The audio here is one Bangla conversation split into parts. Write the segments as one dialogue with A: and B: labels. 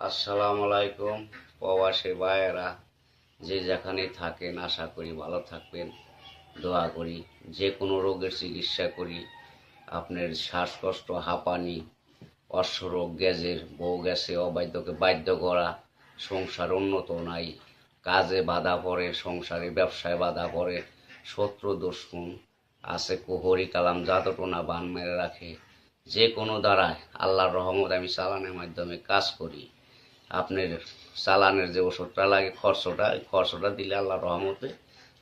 A: আসসালামু আলাইকুম প্রবাসী ভাইয়েরা, যে যেখানে থাকেন আশা করি ভালো থাকবেন। দোয়া করি যে কোনো রোগের চিকিৎসা করি। আপনার শ্বাসকষ্ট, হাঁপানি, অশ্বরোগ, গ্যাসের বউ গেছে, অবাধ্যকে বাধ্য করা, সংসার উন্নত নাই, কাজে বাধা পড়ে, সংসারে ব্যবসায় বাধা পড়ে, শত্রু দুশ্মন আছে, কুহরি কালাম জাদুটোনা বান মেরে রাখে, যে কোনো দ্বারায় আল্লাহর রহমত আমি চালানের মাধ্যমে কাজ করি। আপনার চালানের যে ওষুধটা লাগে খরচটা দিলে আল্লাহর রহমতে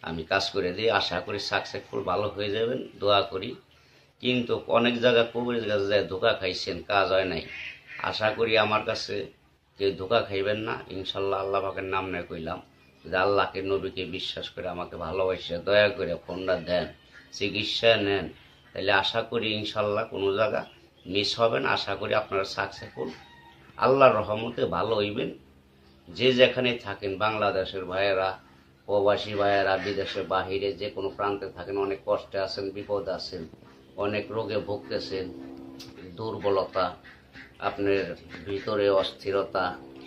A: আমি কাজ করে দিই। আশা করি সাকসেসফুল ভালো হয়ে যাবেন, দোয়া করি। কিন্তু অনেক জায়গা কবির কাছে যায় ধোকা খাইছেন, কাজ হয় নাই। আশা করি আমার কাছে কেউ ধোকা খাইবেন না, ইনশাল্লাহ। আল্লাহ পাকের নাম নিয়ে কইলাম যে আল্লাহকে নবীকে বিশ্বাস করে আমাকে ভালোবাসে দয়া করে ফোনটা দেন, চিকিৎসা নেন, তাহলে আশা করি ইনশাল্লাহ কোনো জায়গা মিস হবে না। আশা করি আপনারা সাকসেসফুল, আল্লাহর রহমতে ভালো হইবেন। যে যেখানে থাকেন, বাংলাদেশের ভাইয়েরা, প্রবাসী ভাইয়েরা, বিদেশের বাহিরে যে কোনো প্রান্তে থাকেন, অনেক কষ্টে আছেন, বিপদ আছেন, অনেক রোগে ভুগতেছেন, দুর্বলতা, আপনার ভিতরে অস্থিরতা,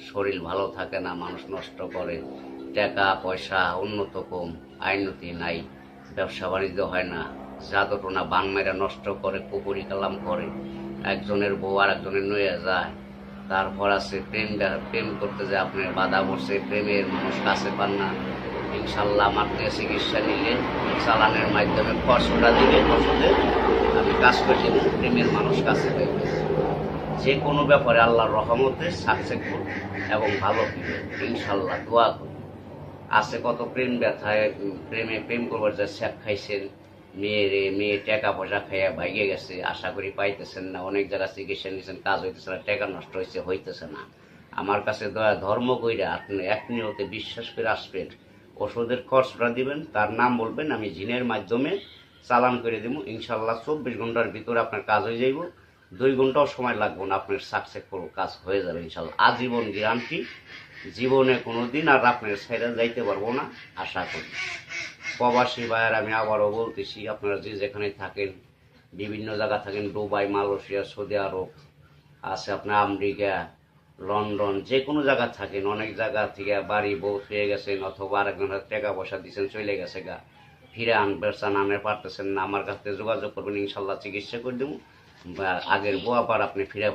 A: শরীর ভালো থাকে না, মানুষ নষ্ট করে, টাকা পয়সা উন্নত কম, আইনতি নাই, ব্যবসা বাণিজ্য হয় না, জাদুটোনা বান মেরা নষ্ট করে, কুপুরি কালাম করে, একজনের বউ আর একজনের নয়ে যায়। তারপর আছে প্রেম করতে যে আপনার বাধা পড়ছে, প্রেমের মানুষ কাছে পান না। ইনশাল্লাহ আমার থেকে চিকিৎসা নিলে চালানের মাধ্যমে খরচটা দিলে ওষুধে আমি কাজ করে দেবো, প্রেমের মানুষ কাছে পাইবে। যে কোনো ব্যাপারে আল্লাহর রহমতে সাকসেসফুল এবং ভালো হবে ইনশাল্লাহ, দোয়া করি। আছে কত প্রেম ব্যথায়, প্রেম করবার যা শেখ খাইছেন, মেয়ে টাকা পয়সা খাইয়া ভাইগে গেছে, আশা করি পাইতেছেন না। অনেক জায়গায় চিকিৎসা নিয়েছেন, কাজ হইতেছে না, টাকা নষ্ট হইতেছে না। আমার কাছে দয়া ধর্ম কইরা আপনি এক নিয়তে বিশ্বাস করে আসবেন, ওষুধের খরচটা দিবেন, তার নাম বলবেন, আমি জিনের মাধ্যমে চালান করে দেব। ইনশাল্লাহ 24 ঘন্টার ভিতরে আপনার কাজ হয়ে যাইব, 2 ঘন্টাও সময় লাগবে না, আপনার সাকসেসফুল কাজ হয়ে যাবে ইনশাল্লাহ। আজীবন গ্যারান্টি, জীবনে কোনো দিন আর আপনার ছেড়ে যাইতে পারবো না আশা করি। প্রবাসী ভাইয়ের আমি আবারও বলতেছি, আপনারা যে যেখানে থাকেন, বিভিন্ন জায়গা থাকেন, দুবাই, মালয়েশিয়া, সৌদি আরব আছে, আপনার আমেরিকা, লন্ডন, যে কোনো জায়গা থাকেন, অনেক জায়গা থেকে বাড়ি বউ হয়ে গেছেন, অথবা আরেকজনের টাকা পয়সা দিচ্ছেন, চলে গেছে গা, ফিরে আনবেন আনতে পারতেছেন না, আমার কাছে যোগাযোগ করবেন, ইনশাল্লাহ চিকিৎসা করে দেবো। আগের বউ আবার আপনি ফিরে